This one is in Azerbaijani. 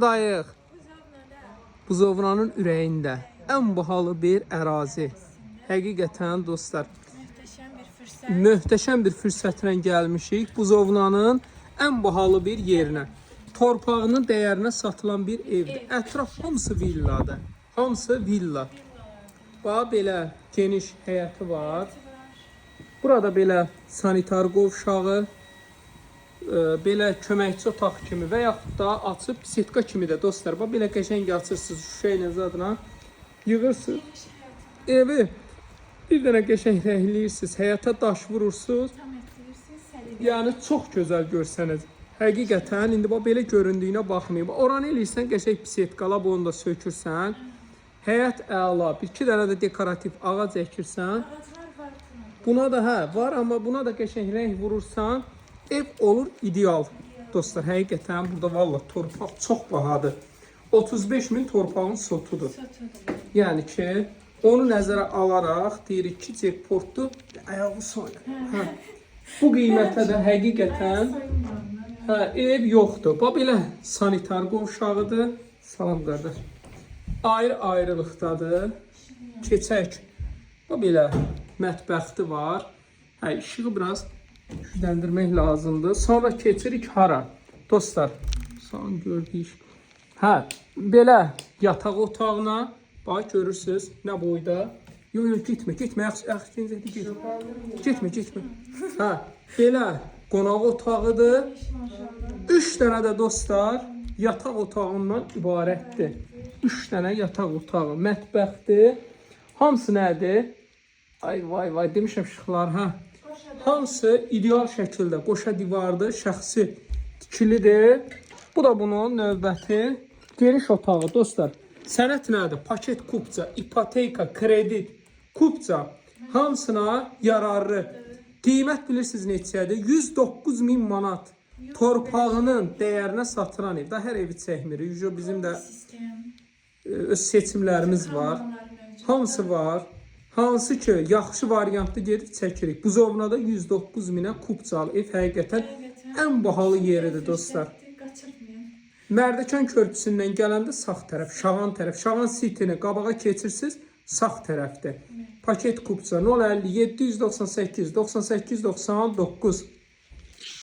Dayıq Buzovnanın ürəyində ən bahalı bir ərazi. Həqiqətən dostlar, möhtəşəm bir fürsətlə gəlmişik. Buzovnanın ən bahalı bir yerinə. Torpağının dəyərinə satılan bir evdir. Ətraf hamısı villadır. Hamısı villa. Bax belə geniş həyəti var. Burada belə sanitar qovşağı, belə köməkçi otaq kimi və yaxud da açıb bisetka kimi də dostlar. Bax belə qəşəng açırsınız şüşə ilə zadına, yığırsınız. Evi bir dənə qəşəng rəhliyirsiniz, həyata daş vurursunuz. Yəni çox gözəl görsəniz. Həqiqətən indi bax belə göründüyünə baxmayın. Oranı eləyirsən qəşəng bisetkala, bunu da sökürsən. Həyət əla. Bir-iki dənə də dekorativ ağac əkirsən. Buna da var, amma buna da qəşəng rəng vurursan, ev olur ideal. Dostlar, həqiqətən burada valla torpaq çox bahadır. 35 min torpağın sotudur. Yəni ki, onu nəzərə alaraq deyirik ki, jackpotdur, ayağı soyun. Bu qiymətə də həqiqətən ev yoxdur. Bax belə sanitar qovşağıdır. Salam qardaş. Ayrı-ayrılıqdadır. Keçək. Bax belə mətbəxti var. İşığı biraz gücləndirmək lazımdır. Sonra keçirik hara? Dostlar, son gördük. Belə yataq otağına. Bax, görürsünüz nə boyda. Yox, getmə. Getmə. Belə qonaq otağıdır. 3 dənə də dostlar yataq otağından ibarətdir. 3 dənə yataq otağı, mətbəxdir. Hamısı nədir? Ay vay demişəm işıqlar. Hamısı ideal şəkildə qoşa divardır, şəxsi tikilidir. Bu da bunun növbəti geniş otağı dostlar. Sənət nədir? Paket kupça, ipoteka, kredit, kupça hamısına yararlı. Qiymət bilirsiniz neçədir? 109 min manat. Torpağının dəyərinə satılan ev. Daha hər evi çəkmirik. Bizim də öz seçimlərimiz var. Hamısı var. Hansı ki, yaxşı variantlı gedib çəkirik. Buzovnada 109 minə kupçalı ev həqiqətən ən bahalı yeridir dostlar. Mərdəkan körpüsündən gələndə sağ tərəf, Şahan tərəf. Şahan sitini qabağa keçirsiniz, sağ tərəfdir. Paket kupça 050 798 98 99.